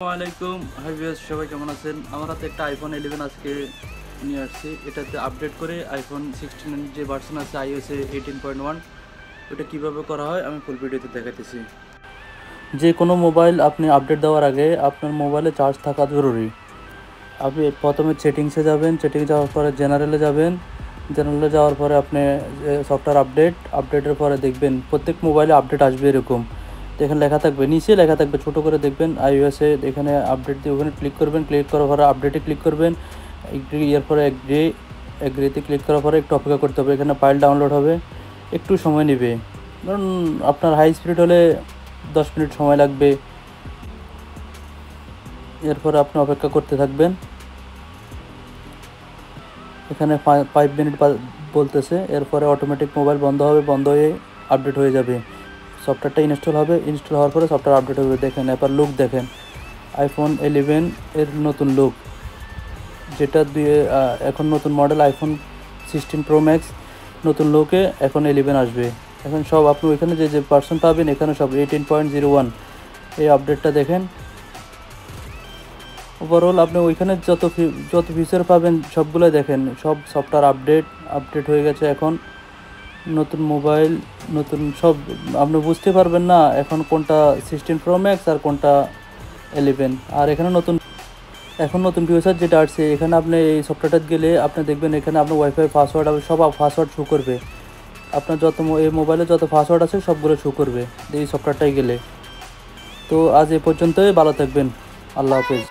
আসসালামাইকুম hi viewers, সবাই কেমন আছেন? আমার হাতে একটা আইফোন 11 আজকে নিয়ে আসছি। এটাতে আপডেট করে আইফোন 16 যে ভার্সন আছে iOS 18.1 ওটা কীভাবে করা হয় আমি ফুল ভিডিওতে দেখাতেছি। যে কোনো মোবাইল আপনি আপডেট দেওয়ার আগে আপনার মোবাইলে চার্জ থাকা জরুরি। আপনি প্রথমে সেটিংসে যাবেন, সেটিংসে যাওয়ার পরে জেনারেলে যাবেন, জেনারেলে যাওয়ার পরে আপনি সফটওয়্যার আপডেটের পরে দেখবেন প্রত্যেক মোবাইলে আপডেট আসবে এরকম। তো এখানে লেখা থাকবে, নিচে লেখা থাকবে ছোটো করে দেখবেন iOS এখানে আপডেট দিয়ে ওখানে ক্লিক করবেন, ক্লিক করার পরে আপডেটে ক্লিক করবেন, এরপরে এগ্রিতে ক্লিক করার পরে একটু অপেক্ষা করতে হবে। এখানে ফাইল ডাউনলোড হবে, একটু সময় নেবে, কারণ আপনার হাই স্পিড হলে 10 মিনিট সময় লাগবে। এরপরে আপনি অপেক্ষা করতে থাকবেন। এখানে 5 মিনিট বলতেছে, এরপরে অটোমেটিক মোবাইল বন্ধ হবে, বন্ধ হয়ে আপডেট হয়ে যাবে। সফটওয়্যারটা ইনস্টল হবে, ইনস্টল হওয়ার পরে সফটওয়্যার আপডেট হবে। দেখেন এবার লুক দেখেন, আইফোন 11 এর নতুন লুক, যেটা দিয়ে এখন নতুন মডেল আইফোন 16 প্রো ম্যাক্স নতুন লুকে এখন 11 আসবে। এখন সব আপনি ওইখানে যে পার্সন পাবেন এখানে সব 18.01 এই আপডেটটা দেখেন। ওভারঅল আপনি ওইখানে যত ফিচার পাবেন সবগুলো দেখেন, সব সফটওয়্যার আপডেট হয়ে গেছে। এখন নতুন মোবাইল, নতুন সব, আপনি বুঝতে পারবেন না এখন কোনটা 16 প্রো ম্যাক্স আর কোনটা 11। আর এখানে নতুন ফিচার যেটা আসছে, এখানে আপনি এই সফটওয়্যারটা গেলে আপনি দেখবেন এখানে আপনার ওয়াইফাই পাসওয়ার্ড হবে, সব পাসওয়ার্ড শো করবে। আপনার এই মোবাইলে যত পাসওয়ার্ড আছে সবগুলো শো করবে এই সফটওয়্যারটাই গেলে। তো আজ এ পর্যন্তই, ভালো থাকবেন, আল্লাহ হাফেজ।